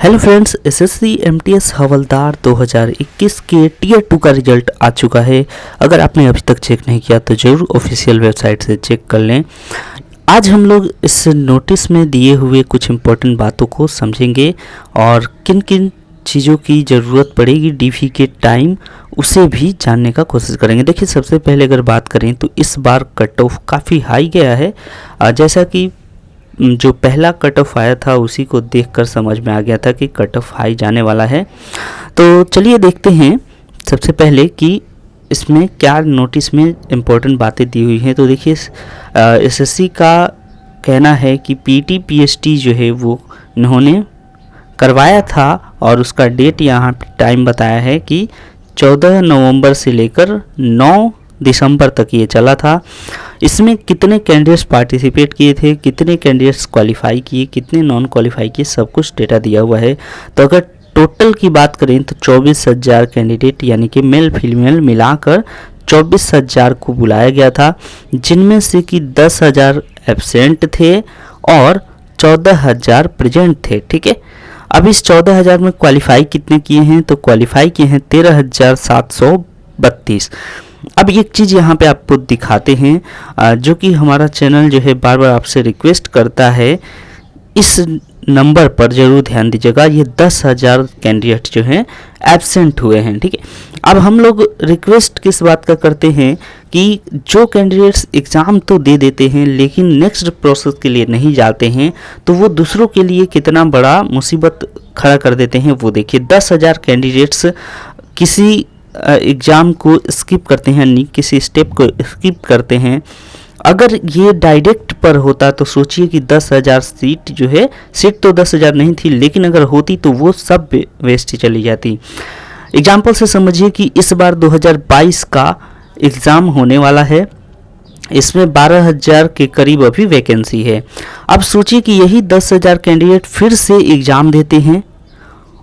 Hello friends, SSC MTS हवलदार 2021 के tier 2 का result आ चुका है। अगर आपने अभी तक चेक नहीं किया तो ज़रूर ऑफिशियल वेबसाइट से चेक कर लें। आज हम लोग इस नोटिस में दिए हुए कुछ इम्पोर्टेंट बातों को समझेंगे और किन किन चीज़ों की ज़रूरत पड़ेगी डीवी के टाइम, उसे भी जानने का कोशिश करेंगे। देखिए, सबसे पहले अगर बात करें तो इस बार कट ऑफ काफ़ी हाई गया है। जैसा कि जो पहला कट ऑफ आया था उसी को देखकर समझ में आ गया था कि कट ऑफ हाई जाने वाला है। तो चलिए देखते हैं सबसे पहले कि इसमें क्या नोटिस में इम्पोर्टेंट बातें दी हुई हैं। तो देखिए, एसएससी का कहना है कि पीटी पीएचटी जो है वो इन्होंने करवाया था और उसका डेट यहाँ पे टाइम बताया है कि 14 नवंबर से लेकर 9 दिसंबर तक ये चला था। इसमें कितने कैंडिडेट्स पार्टिसिपेट किए थे, कितने कैंडिडेट्स क्वालिफाई किए, कितने नॉन क्वालिफाई किए, सब कुछ डेटा दिया हुआ है। तो अगर टोटल की बात करें तो 24,000 कैंडिडेट यानी कि मेल फीमेल मिलाकर 24,000 को बुलाया गया था, जिनमें से कि 10,000 एब्सेंट थे और 14,000 प्रेजेंट थे। ठीक है, अब इस 14,000 में क्वालिफाई कितने किए हैं? तो क्वालिफाई किए हैं 13,732। अब एक चीज़ यहाँ पे आपको दिखाते हैं, जो कि हमारा चैनल जो है बार बार आपसे रिक्वेस्ट करता है, इस नंबर पर ज़रूर ध्यान दीजिएगा। ये 10,000 कैंडिडेट जो हैं एब्सेंट हुए हैं। ठीक है, अब हम लोग रिक्वेस्ट किस बात का करते हैं कि जो कैंडिडेट्स एग्ज़ाम तो दे देते हैं लेकिन नेक्स्ट प्रोसेस के लिए नहीं जाते हैं, तो वो दूसरों के लिए कितना बड़ा मुसीबत खड़ा कर देते हैं वो देखिए। 10,000 कैंडिडेट्स किसी एग्ज़ाम को स्किप करते हैं, यानी किसी स्टेप को स्किप करते हैं। अगर ये डायरेक्ट पर होता तो सोचिए कि 10,000 सीट जो है, सीट तो 10,000 नहीं थी लेकिन अगर होती तो वो सब वेस्ट ही चली जाती। एग्जाम्पल से समझिए कि इस बार 2022 का एग्ज़ाम होने वाला है, इसमें 12,000 के करीब अभी वैकेंसी है। अब सोचिए कि यही 10,000 कैंडिडेट फिर से एग्ज़ाम देते हैं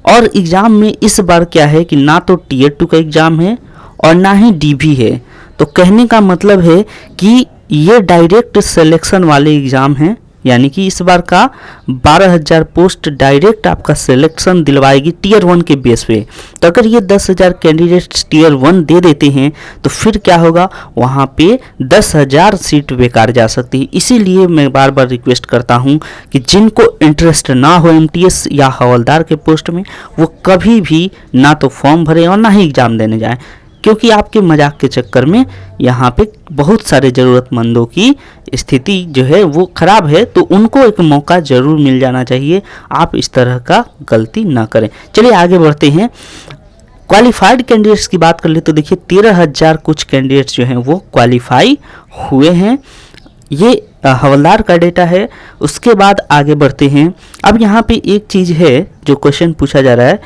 और एग्ज़ाम में इस बार क्या है कि ना तो टीयर 2 का एग्ज़ाम है और ना ही डीवी है। तो कहने का मतलब है कि ये डायरेक्ट सिलेक्शन वाले एग्ज़ाम हैं, यानी कि इस बार का 12,000 पोस्ट डायरेक्ट आपका सिलेक्शन दिलवाएगी टीयर 1 के बेस पे। तो अगर ये 10,000 कैंडिडेट्स टीयर 1 दे देते हैं तो फिर क्या होगा, वहाँ पे 10,000 सीट बेकार जा सकती है। इसीलिए मैं बार बार रिक्वेस्ट करता हूँ कि जिनको इंटरेस्ट ना हो एमटीएस या हवलदार के पोस्ट में, वो कभी भी ना तो फॉर्म भरें और ना ही एग्ज़ाम देने जाएँ, क्योंकि आपके मजाक के चक्कर में यहाँ पे बहुत सारे ज़रूरतमंदों की स्थिति जो है वो ख़राब है। तो उनको एक मौका ज़रूर मिल जाना चाहिए। आप इस तरह का गलती ना करें। चलिए आगे बढ़ते हैं। क्वालिफाइड कैंडिडेट्स की बात कर ले तो देखिए 13,000 कुछ कैंडिडेट्स जो हैं वो क्वालिफाई हुए हैं। ये हवलदार का डेटा है। उसके बाद आगे बढ़ते हैं। अब यहाँ पे एक चीज़ है जो क्वेश्चन पूछा जा रहा है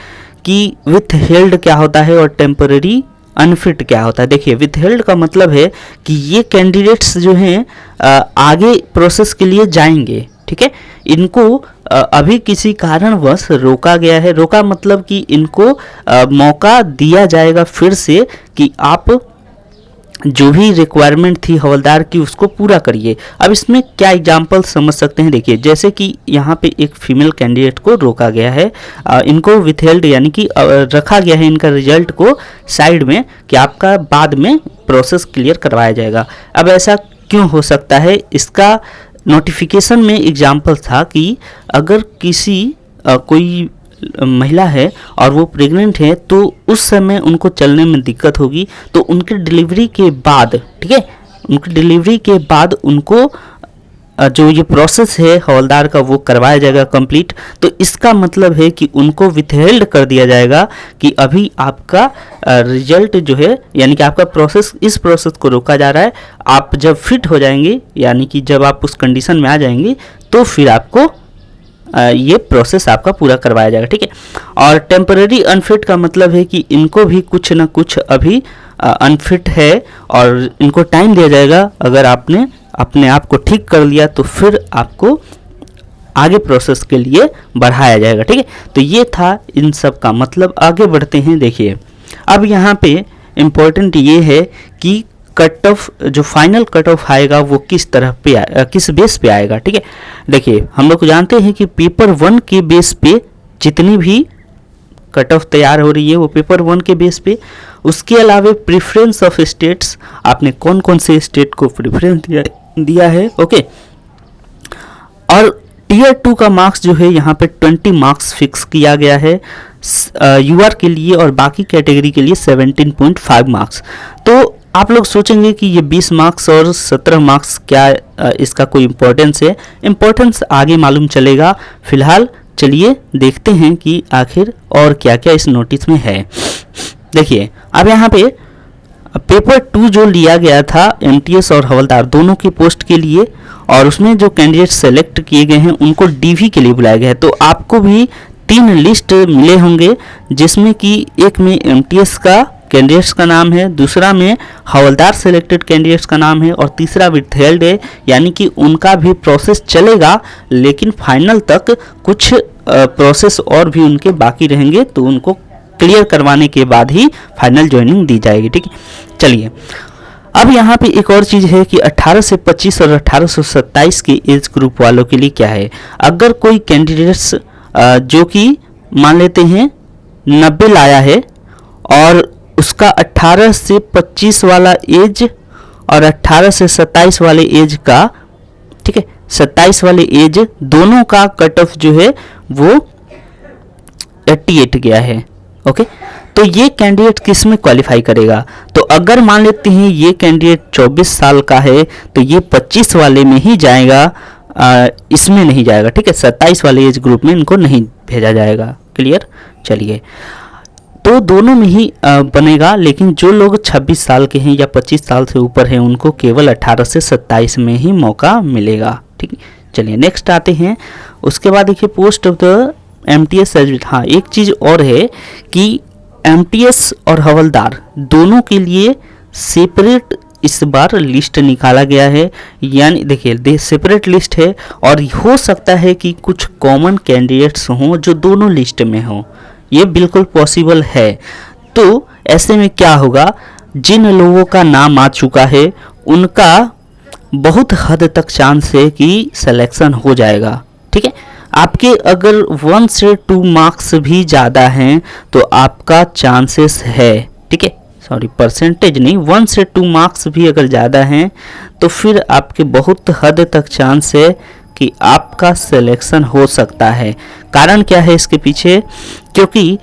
कि विथ हेल्ड क्या होता है और टेम्पररी अनफिट क्या होता है। देखिए, विथहेल्ड का मतलब है कि ये कैंडिडेट्स जो हैं आगे प्रोसेस के लिए जाएंगे। ठीक है, इनको अभी किसी कारणवश रोका गया है। रोका मतलब कि इनको मौका दिया जाएगा फिर से कि आप जो भी रिक्वायरमेंट थी हवलदार की उसको पूरा करिए। अब इसमें क्या एग्जाम्पल समझ सकते हैं, देखिए जैसे कि यहाँ पे एक फीमेल कैंडिडेट को रोका गया है, इनको विथहेल्ड यानी कि रखा गया है इनका रिजल्ट को साइड में कि आपका बाद में प्रोसेस क्लियर करवाया जाएगा। अब ऐसा क्यों हो सकता है? इसका नोटिफिकेशन में एग्जाम्पल था कि अगर किसी कोई महिला है और वो प्रेग्नेंट है तो उस समय उनको चलने में दिक्कत होगी, तो उनके डिलीवरी के बाद, ठीक है, उनकी डिलीवरी के बाद उनको जो ये प्रोसेस है हवलदार का वो करवाया जाएगा कंप्लीट। तो इसका मतलब है कि उनको विथहेल्ड कर दिया जाएगा कि अभी आपका रिजल्ट जो है, यानी कि आपका प्रोसेस, इस प्रोसेस को रोका जा रहा है। आप जब फिट हो जाएंगे, यानी कि जब आप उस कंडीशन में आ जाएंगे, तो फिर आपको ये प्रोसेस आपका पूरा करवाया जाएगा। ठीक है, और टेम्पररी अनफिट का मतलब है कि इनको भी कुछ ना कुछ अभी अनफिट है और इनको टाइम दिया जाएगा। अगर आपने अपने आप को ठीक कर लिया तो फिर आपको आगे प्रोसेस के लिए बढ़ाया जाएगा। ठीक है, तो ये था इन सब का मतलब। आगे बढ़ते हैं। देखिए, अब यहाँ पे इम्पोर्टेंट ये है कि कट ऑफ, जो फाइनल कट ऑफ आएगा वो किस तरह पे किस बेस पे आएगा। ठीक है, देखिए हम लोग जानते हैं कि पेपर 1 के बेस पे जितनी भी कट ऑफ तैयार हो रही है वो पेपर 1 के बेस पे। उसके अलावा प्रेफरेंस ऑफ स्टेट्स, आपने कौन कौन से स्टेट को प्रेफरेंस दिया है, ओके। और टीयर 2 का मार्क्स जो है यहाँ पे 20 मार्क्स फिक्स किया गया है यूआर के लिए, और बाकी कैटेगरी के लिए 17.5 मार्क्स। तो आप लोग सोचेंगे कि ये 20 मार्क्स और 17 मार्क्स क्या इसका कोई इम्पोर्टेंस है? इम्पोर्टेंस आगे मालूम चलेगा। फिलहाल चलिए देखते हैं कि आखिर और क्या क्या इस नोटिस में है। देखिए अब यहाँ पे पेपर 2 जो लिया गया था एमटीएस और हवलदार दोनों की पोस्ट के लिए, और उसमें जो कैंडिडेट सेलेक्ट किए गए हैं उनको डीवी के लिए बुलाया गया है। तो आपको भी 3 लिस्ट मिले होंगे, जिसमें कि एक में एमटीएस का कैंडिडेट्स का नाम है, दूसरा में हवलदार सेलेक्टेड कैंडिडेट्स का नाम है, और तीसरा विथहेल्ड है, यानी कि उनका भी प्रोसेस चलेगा लेकिन फाइनल तक कुछ प्रोसेस और भी उनके बाकी रहेंगे, तो उनको क्लियर करवाने के बाद ही फाइनल ज्वाइनिंग दी जाएगी। ठीक है, चलिए अब यहाँ पे एक और चीज़ है कि 18 से 25 और 18 से 27 के एज ग्रुप वालों के लिए क्या है। अगर कोई कैंडिडेट्स जो कि मान लेते हैं 90 लाया है और उसका 18 से 25 वाला एज और 18 से 27 वाले एज का, ठीक है, 27 वाले एज दोनों का कट ऑफ जो है वो 88 गया है, ओके। तो ये कैंडिडेट किस में क्वालिफाई करेगा? तो अगर मान लेते हैं ये कैंडिडेट 24 साल का है तो ये 25 वाले में ही जाएगा, इसमें नहीं जाएगा, ठीक है। 27 वाले एज ग्रुप में इनको नहीं भेजा जाएगा। क्लियर? चलिए, तो दोनों में ही बनेगा, लेकिन जो लोग 26 साल के हैं या 25 साल से ऊपर हैं उनको केवल 18 से 27 में ही मौका मिलेगा। ठीक है, चलिए नेक्स्ट आते हैं। उसके बाद देखिए पोस्ट ऑफ द एमटीएस। हाँ, एक चीज़ और है कि एमटीएस और हवलदार दोनों के लिए सेपरेट इस बार लिस्ट निकाला गया है, यानी देखिए सेपरेट लिस्ट है, और हो सकता है कि कुछ कॉमन कैंडिडेट्स हों जो दोनों लिस्ट में हों, ये बिल्कुल पॉसिबल है। तो ऐसे में क्या होगा, जिन लोगों का नाम आ चुका है उनका बहुत हद तक चांस है कि सिलेक्शन हो जाएगा। ठीक है, आपके अगर 1 से 2 मार्क्स भी ज़्यादा हैं तो आपका चांसेस है, ठीक है, सॉरी परसेंटेज नहीं, 1 से 2 मार्क्स भी अगर ज़्यादा हैं तो फिर आपके बहुत हद तक चांस है कि आपका सिलेक्शन हो सकता है। कारण क्या है इसके पीछे? क्योंकि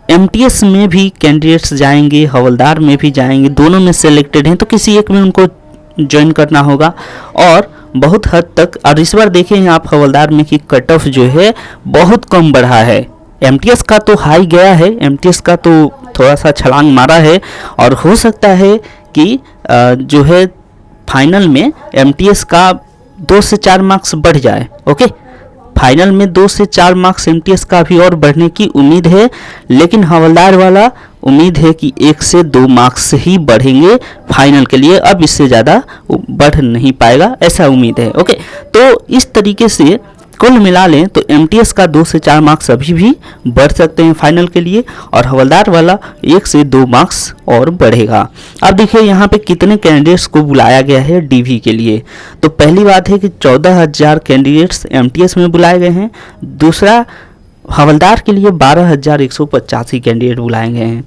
एमटीएस में भी कैंडिडेट्स जाएंगे, हवलदार में भी जाएंगे, दोनों में सेलेक्टेड हैं, तो किसी एक में उनको ज्वाइन करना होगा। और बहुत हद तक, और इस बार देखें आप हवलदार में कि कट ऑफ जो है बहुत कम बढ़ा है। एमटीएस का तो हाई गया है, एमटीएस का तो थोड़ा सा छलांग मारा है, और हो सकता है कि जो है फाइनल में एमटीएस का 2 से 4 मार्क्स बढ़ जाए। ओके, फाइनल में 2 से 4 मार्क्स एमटीएस का भी और बढ़ने की उम्मीद है, लेकिन हवलदार वाला उम्मीद है कि 1 से 2 मार्क्स ही बढ़ेंगे फाइनल के लिए, अब इससे ज़्यादा बढ़ नहीं पाएगा, ऐसा उम्मीद है। ओके, तो इस तरीके से कुल मिला लें तो एमटीएस का 2 से 4 मार्क्स अभी भी बढ़ सकते हैं फाइनल के लिए, और हवलदार वाला 1 से 2 मार्क्स और बढ़ेगा। अब देखिए यहाँ पे कितने कैंडिडेट्स को बुलाया गया है डीवी के लिए। तो पहली बात है कि 14,000 कैंडिडेट्स एमटीएस में बुलाए गए हैं। दूसरा, हवलदार के लिए 12,185 कैंडिडेट बुलाए गए हैं।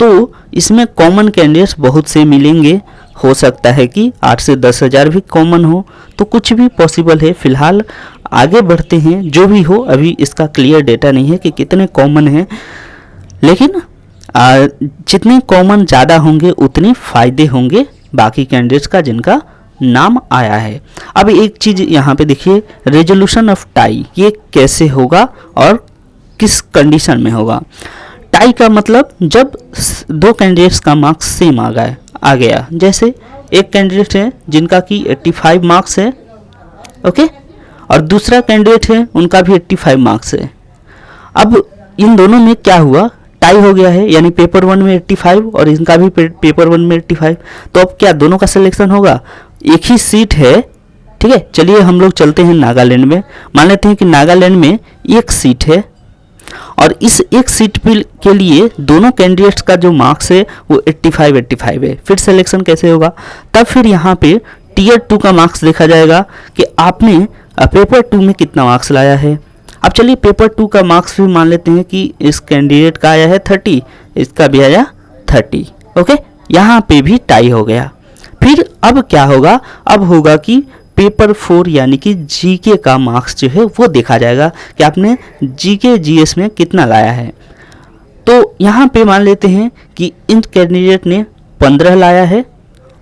तो इसमें कॉमन कैंडिडेट्स बहुत से मिलेंगे, हो सकता है कि 8 से 10,000 भी कॉमन हो, तो कुछ भी पॉसिबल है। फिलहाल आगे बढ़ते हैं, जो भी हो अभी इसका क्लियर डेटा नहीं है कि कितने कॉमन हैं, लेकिन जितने कॉमन ज़्यादा होंगे उतने फ़ायदे होंगे बाकी कैंडिडेट्स का जिनका नाम आया है। अब एक चीज़ यहाँ पे देखिए, रेजोल्यूशन ऑफ टाई ये कैसे होगा और किस कंडीशन में होगा। टाई का मतलब जब 2 कैंडिडेट्स का मार्क्स सेम आ गया, जैसे एक कैंडिडेट है जिनका कि 85 मार्क्स है, ओके, और दूसरा कैंडिडेट है उनका भी 85 मार्क्स है। अब इन दोनों में क्या हुआ, टाई हो गया है, यानी पेपर 1 में 85 और इनका भी पेपर 1 में 85। तो अब क्या दोनों का सिलेक्शन होगा? एक ही सीट है, ठीक है। चलिए हम लोग चलते हैं नागालैंड में। मान लेते हैं कि नागालैंड में एक सीट है, और इस एक सीट के लिए दोनों कैंडिडेट्स का जो मार्क्स है वो 85 है। फिर सिलेक्शन कैसे होगा? तब फिर यहाँ पे टीयर 2 का मार्क्स देखा जाएगा कि आपने पेपर 2 में कितना मार्क्स लाया है। अब चलिए पेपर 2 का मार्क्स भी मान लेते हैं कि इस कैंडिडेट का आया है 30, इसका भी आया 30। ओके, यहाँ पे भी टाई हो गया। फिर अब क्या होगा, अब होगा कि पेपर 4 यानी कि जीके का मार्क्स जो है वो देखा जाएगा कि आपने जीके जीएस में कितना लाया है। तो यहाँ पे मान लेते हैं कि इन कैंडिडेट ने 15 लाया है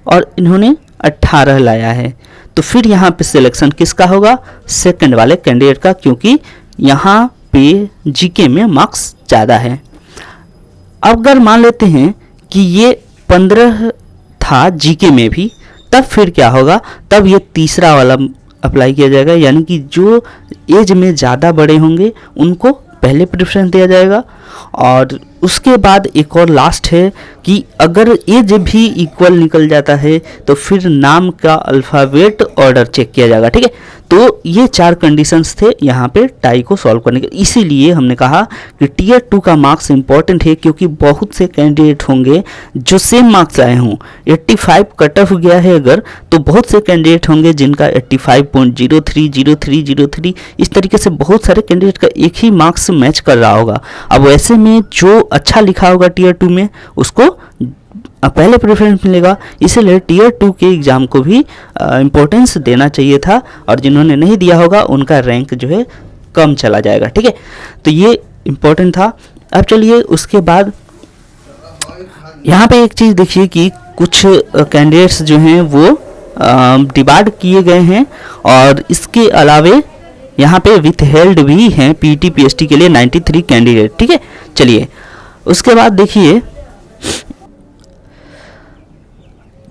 और इन्होंने 18 लाया है, तो फिर यहाँ पे सिलेक्शन किसका होगा, सेकंड वाले कैंडिडेट का, क्योंकि यहाँ पे जीके में मार्क्स ज़्यादा है। अगर मान लेते हैं कि ये 15 था जीके में भी, तब फिर क्या होगा, तब ये तीसरा वाला अप्लाई किया जाएगा, यानी कि जो एज में ज़्यादा बड़े होंगे उनको पहले प्रेफरेंस दिया जाएगा। और उसके बाद एक और लास्ट है कि अगर एज भी इक्वल निकल जाता है तो फिर नाम का अल्फ़ाबेट ऑर्डर चेक किया जाएगा। ठीक है, तो ये 4 कंडीशंस थे यहाँ पे टाई को सॉल्व करने के। इसीलिए हमने कहा कि टियर 2 का मार्क्स इंपॉर्टेंट है, क्योंकि बहुत से कैंडिडेट होंगे जो सेम मार्क्स आए हों। 85 कट ऑफ गया है अगर, तो बहुत से कैंडिडेट होंगे जिनका 85.03, 03, 03, इस तरीके से बहुत सारे कैंडिडेट का एक ही मार्क्स मैच कर रहा होगा। अब ऐसे में जो अच्छा लिखा होगा टियर 2 में उसको पहले प्रेफरेंस मिलेगा। इसीलिए टियर 2 के एग्ज़ाम को भी इम्पोर्टेंस देना चाहिए था, और जिन्होंने नहीं दिया होगा उनका रैंक जो है कम चला जाएगा। ठीक है, तो ये इम्पोर्टेंट था। अब चलिए उसके बाद यहाँ पे एक चीज़ देखिए कि कुछ कैंडिडेट्स जो हैं वो डिबार्ड किए गए हैं, और इसके अलावे यहाँ पे विथ हेल्ड भी हैं पीटी पीएचडी के लिए 93 कैंडिडेट। ठीक है, चलिए उसके बाद देखिए,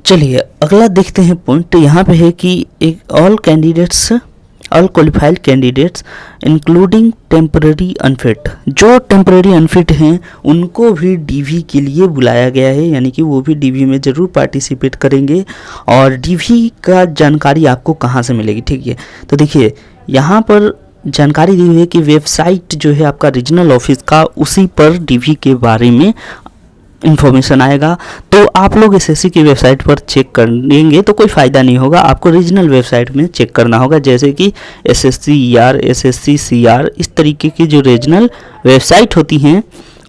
चलिए अगला देखते हैं पॉइंट। यहाँ पे है कि एक all qualified candidates including temporary unfit, जो टेम्पररी अनफिट हैं उनको भी डीवी के लिए बुलाया गया है, यानी कि वो भी डीवी में ज़रूर पार्टिसिपेट करेंगे। और डीवी का जानकारी आपको कहाँ से मिलेगी, ठीक है, तो देखिए यहाँ पर जानकारी दी हुई है कि वेबसाइट जो है आपका रीजनल ऑफिस का, उसी पर डीवी के बारे में इन्फॉर्मेशन आएगा। तो आप लोग एसएससी की वेबसाइट पर चेक करेंगे तो कोई फ़ायदा नहीं होगा, आपको रीजनल वेबसाइट में चेक करना होगा, जैसे कि SSC-ER, SSC-CR, इस तरीके की जो रीजनल वेबसाइट होती हैं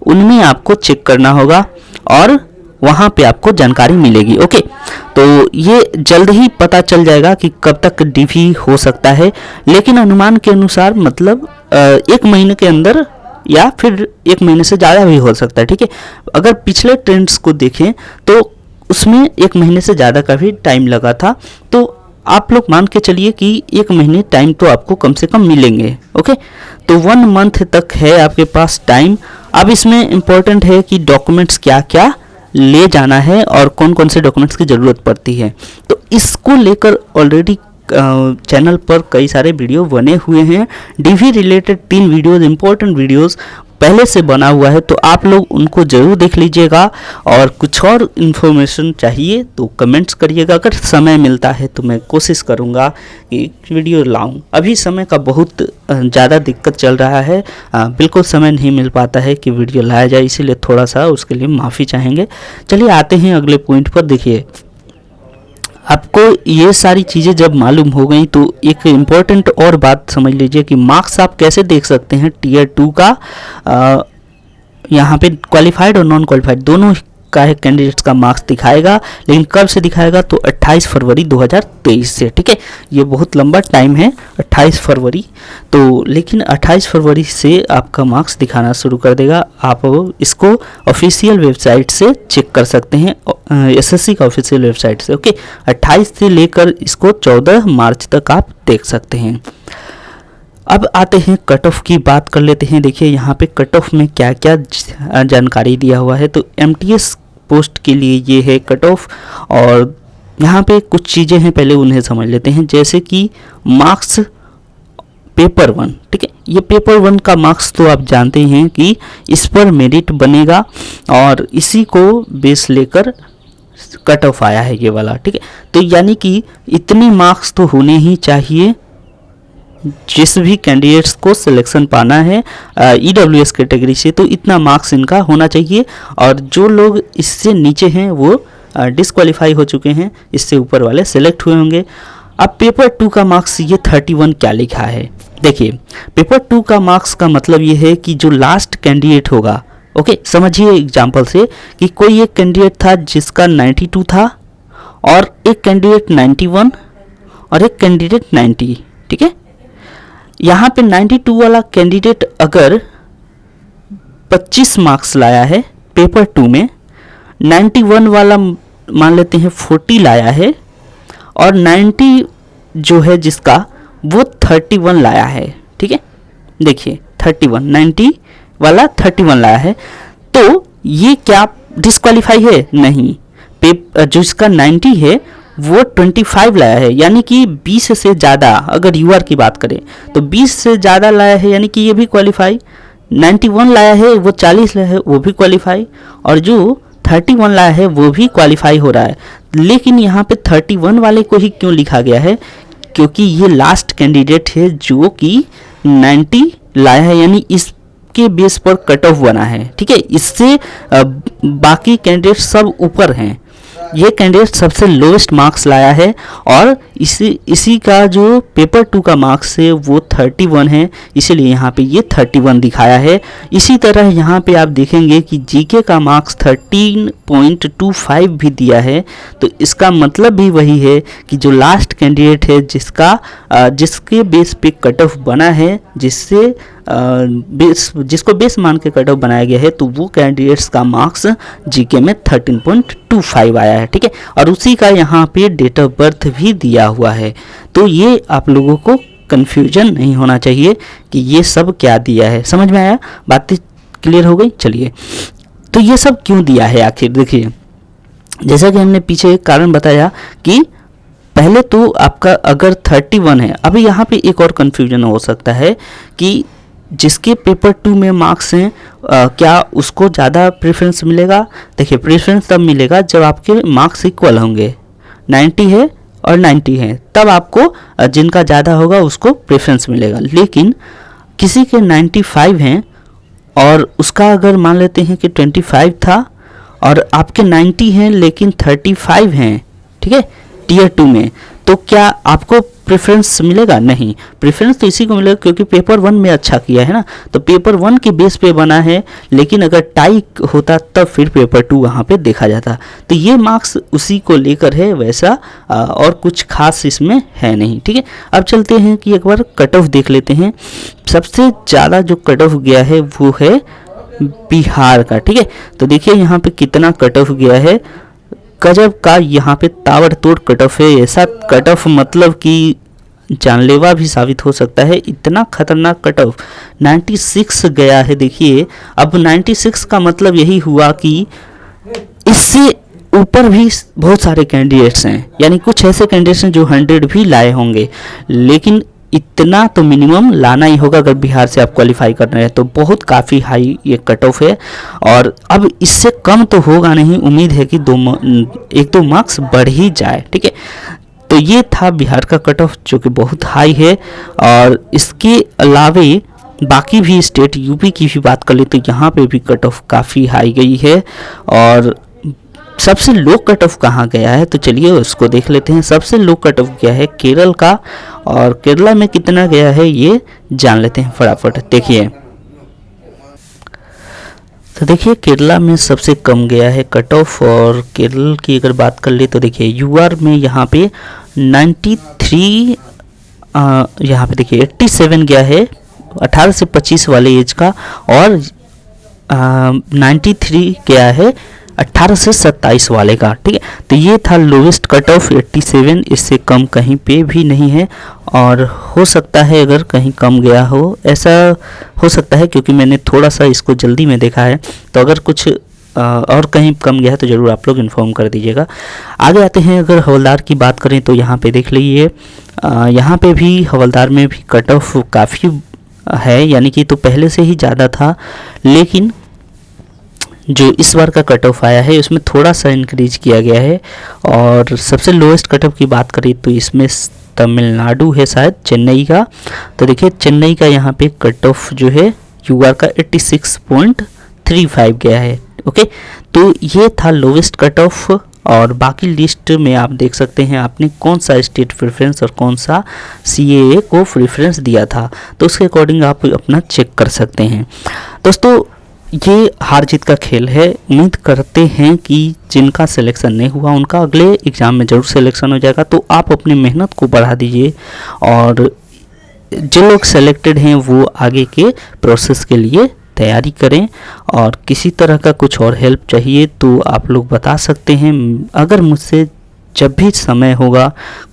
उनमें आपको चेक करना होगा और वहाँ पे आपको जानकारी मिलेगी। ओके, तो ये जल्द ही पता चल जाएगा कि कब तक डीवी हो सकता है, लेकिन अनुमान के अनुसार मतलब 1 महीने के अंदर या फिर 1 महीने से ज़्यादा भी हो सकता है। ठीक है, अगर पिछले ट्रेंड्स को देखें तो उसमें 1 महीने से ज़्यादा का भी टाइम लगा था, तो आप लोग मान के चलिए कि 1 महीने टाइम तो आपको कम से कम मिलेंगे। ओके, तो 1 मंथ तक है आपके पास टाइम। अब इसमें इम्पोर्टेंट है कि डॉक्यूमेंट्स क्या क्या ले जाना है और कौन कौन से डॉक्यूमेंट्स की ज़रूरत पड़ती है, तो इसको लेकर ऑलरेडी चैनल पर कई सारे वीडियो बने हुए हैं। DV related 3 videos, important videos पहले से बना हुआ है, तो आप लोग उनको ज़रूर देख लीजिएगा। और कुछ और इन्फॉर्मेशन चाहिए तो कमेंट्स करिएगा, अगर समय मिलता है तो मैं कोशिश करूँगा कि वीडियो लाऊं। अभी समय का बहुत ज़्यादा दिक्कत चल रहा है, बिल्कुल समय नहीं मिल पाता है कि वीडियो लाया जाए, इसीलिए थोड़ा सा उसके लिए माफ़ी चाहेंगे। चलिए आते हैं अगले पॉइंट पर। देखिए, आपको ये सारी चीज़ें जब मालूम हो गई तो एक इम्पॉर्टेंट और बात समझ लीजिए कि मार्क्स आप कैसे देख सकते हैं टियर 2 का। यहाँ पे क्वालिफाइड और नॉन क्वालिफाइड दोनों का कैंडिडेट्स का मार्क्स दिखाएगा, लेकिन कब से दिखाएगा तो 28 फरवरी 2023 से। ठीक है, ये बहुत लंबा टाइम है 28 फरवरी, तो लेकिन 28 फरवरी से आपका मार्क्स दिखाना शुरू कर देगा। आप इसको ऑफिशियल वेबसाइट से चेक कर सकते हैं, एसएससी का ऑफिशियल वेबसाइट से। ओके, 28 से लेकर इसको 14 मार्च तक आप देख सकते हैं। अब आते हैं कट ऑफ की बात कर लेते हैं। देखिए यहाँ पे कट ऑफ में क्या क्या जानकारी दिया हुआ है। तो एमटीएस पोस्ट के लिए ये है कट ऑफ, और यहाँ पे कुछ चीज़ें हैं पहले उन्हें समझ लेते हैं, जैसे कि मार्क्स पेपर 1। ठीक है, ये पेपर 1 का मार्क्स तो आप जानते हैं कि इस पर मेरिट बनेगा और इसी को बेस लेकर कट ऑफ आया है ये वाला। ठीक है, तो यानी कि इतनी मार्क्स तो होने ही चाहिए जिस भी कैंडिडेट्स को सिलेक्शन पाना है ईडब्ल्यूएस कैटेगरी से, तो इतना मार्क्स इनका होना चाहिए। और जो लोग इससे नीचे हैं वो डिस्क्वालीफाई हो चुके हैं, इससे ऊपर वाले सेलेक्ट हुए होंगे। अब पेपर 2 का मार्क्स ये 31 क्या लिखा है, देखिए पेपर 2 का मार्क्स का मतलब ये है कि जो लास्ट कैंडिडेट होगा, ओके समझिए एग्जाम्पल से कि कोई एक कैंडिडेट था जिसका 92 था और एक कैंडिडेट 91 और एक कैंडिडेट 90, ठीक है। यहाँ पे 92 वाला कैंडिडेट अगर 25 मार्क्स लाया है पेपर 2 में, 91 वाला मान लेते हैं 40 लाया है और 90 जो है जिसका वो 31 लाया है, ठीक है। देखिए 31, 90 वाला 31 लाया है, तो ये क्या डिस्क्वालीफाई है? नहीं। जो इसका 90 है वो 25 लाया है, यानी कि 20 से ज़्यादा, अगर यूआर की बात करें तो 20 से ज़्यादा लाया है, यानी कि ये भी क्वालिफाई। 91 लाया है वो 40 लाया है वो भी क्वालिफाई, और जो 31 लाया है वो भी क्वालिफाई हो रहा है। लेकिन यहाँ पे 31 वाले को ही क्यों लिखा गया है? क्योंकि ये लास्ट कैंडिडेट है जो कि 90 लाया है, यानी इसके बेस पर कट ऑफ बना है, ठीक है। इससे बाकी कैंडिडेट सब ऊपर हैं, ये कैंडिडेट सबसे लोएस्ट मार्क्स लाया है और इसी का जो पेपर 2 का मार्क्स है वो 31 है, इसीलिए यहाँ पे ये 31 दिखाया है। इसी तरह यहाँ पे आप देखेंगे कि जीके का मार्क्स 13.25 भी दिया है, तो इसका मतलब भी वही है कि जो लास्ट कैंडिडेट है जिसके बेस पे कट ऑफ बना है, जिसको बेस मान के कट ऑफ बनाया गया है, तो वो कैंडिडेट्स का मार्क्स जीके में 13.25 आया है, ठीक है। और उसी का यहाँ पे डेट ऑफ बर्थ भी दिया हुआ है, तो ये आप लोगों को कंफ्यूजन नहीं होना चाहिए कि ये सब क्या दिया है। समझ में आया? बातें क्लियर हो गई? चलिए, तो ये सब क्यों दिया है आखिर? देखिए जैसा कि हमने पीछे एक कारण बताया कि पहले तो आपका अगर 31 है, अभी यहाँ पे एक और कन्फ्यूजन हो सकता है कि जिसके पेपर 2 में मार्क्स हैं क्या उसको ज़्यादा प्रेफरेंस मिलेगा? देखिए प्रेफरेंस तब मिलेगा जब आपके मार्क्स इक्वल होंगे, 90 है और 90 है, तब आपको जिनका ज़्यादा होगा उसको प्रेफरेंस मिलेगा। लेकिन किसी के 95 हैं और उसका अगर मान लेते हैं कि 25 था और आपके 90 हैं लेकिन 35 हैं, ठीक है, टीयर 2 में, तो क्या आपको प्रेफरेंस मिलेगा? नहीं, प्रेफरेंस तो इसी को मिलेगा क्योंकि पेपर 1 में अच्छा किया है ना, तो पेपर 1 के बेस पे बना है। लेकिन अगर टाई होता तब फिर पेपर 2 वहाँ पे देखा जाता, तो ये मार्क्स उसी को लेकर है, वैसा और कुछ खास इसमें है नहीं, ठीक है। अब चलते हैं कि एक बार कट ऑफ देख लेते हैं। सबसे ज़्यादा जो कट ऑफ गया है वो है बिहार का, ठीक है। तो देखिए यहाँ पे कितना कट ऑफ गया है, गजब का यहाँ पे ताबड़तोड़ कट ऑफ है। ऐसा कट ऑफ मतलब कि जानलेवा भी साबित हो सकता है, इतना खतरनाक कट ऑफ 96 गया है। देखिए अब 96 का मतलब यही हुआ कि इससे ऊपर भी बहुत सारे कैंडिडेट्स हैं, यानी कुछ ऐसे कैंडिडेट्स हैं जो 100 भी लाए होंगे, लेकिन इतना तो मिनिमम लाना ही होगा अगर बिहार से आप क्वालिफाई कर रहे हैं, तो बहुत काफ़ी हाई ये कट ऑफ है। और अब इससे कम तो होगा नहीं, उम्मीद है कि 1-2 मार्क्स बढ़ ही जाए, ठीक है। तो ये था बिहार का कट ऑफ जो कि बहुत हाई है। और इसके अलावे बाकी भी स्टेट, यूपी की भी बात कर ले तो यहाँ पे भी कट ऑफ काफ़ी हाई गई है। और सबसे लो कट ऑफ कहाँ गया है तो चलिए उसको देख लेते हैं। सबसे लो कट ऑफ गया है केरल का, और केरला में कितना गया है ये जान लेते हैं फटाफट। देखिए तो देखिए केरला में सबसे कम गया है कट ऑफ, और केरल की अगर बात कर ले तो देखिए यूआर में यहाँ पे 93, यहाँ पे देखिए 87 गया है 18 से 25 वाले एज का, और 93 गया है 18 से 27 वाले का, ठीक है। तो ये था लोवेस्ट कट ऑफ 87, इससे कम कहीं पे भी नहीं है। और हो सकता है अगर कहीं कम गया हो, ऐसा हो सकता है क्योंकि मैंने थोड़ा सा इसको जल्दी में देखा है, तो अगर कुछ और कहीं कम गया है तो ज़रूर आप लोग इन्फॉर्म कर दीजिएगा। आगे आते हैं, अगर हवलदार की बात करें तो यहाँ पे देख लीजिए, यहाँ पे भी हवलदार में भी कट ऑफ काफ़ी है, यानी कि तो पहले से ही ज़्यादा था, लेकिन जो इस बार का कट ऑफ आया है उसमें थोड़ा सा इंक्रीज किया गया है। और सबसे लोएस्ट कट ऑफ की बात करें तो इसमें तमिलनाडु है शायद, चेन्नई का। तो देखिए चेन्नई का यहाँ पे कट ऑफ जो है यूआर का 86.35 गया है, ओके। तो ये था लोवेस्ट कट ऑफ। और बाकी लिस्ट में आप देख सकते हैं आपने कौन सा स्टेट प्रेफरेंस और कौन सा CAA को प्रेफरेंस दिया था, तो उसके अकॉर्डिंग आप अपना चेक कर सकते हैं। दोस्तों ये हार जीत का खेल है। उम्मीद करते हैं कि जिनका सिलेक्शन नहीं हुआ उनका अगले एग्ज़ाम में ज़रूर सिलेक्शन हो जाएगा। तो आप अपनी मेहनत को बढ़ा दीजिए और जो लोग सेलेक्टेड हैं वो आगे के प्रोसेस के लिए तैयारी करें। और किसी तरह का कुछ और हेल्प चाहिए तो आप लोग बता सकते हैं। अगर मुझसे जब भी समय होगा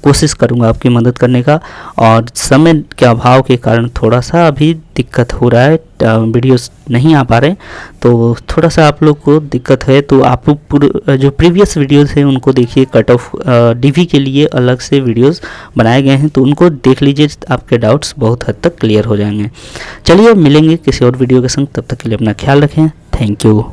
कोशिश करूंगा आपकी मदद करने का। और समय के अभाव के कारण थोड़ा सा अभी दिक्कत हो रहा है, वीडियोस नहीं आ पा रहे, तो थोड़ा सा आप लोग को दिक्कत है। तो आप जो प्रीवियस वीडियोस हैं उनको देखिए, कट ऑफ DV के लिए अलग से वीडियोस बनाए गए हैं, तो उनको देख लीजिए, आपके डाउट्स बहुत हद तक क्लियर हो जाएंगे। चलिए मिलेंगे किसी और वीडियो के संग, तब तक के लिए अपना ख्याल रखें। Thank you.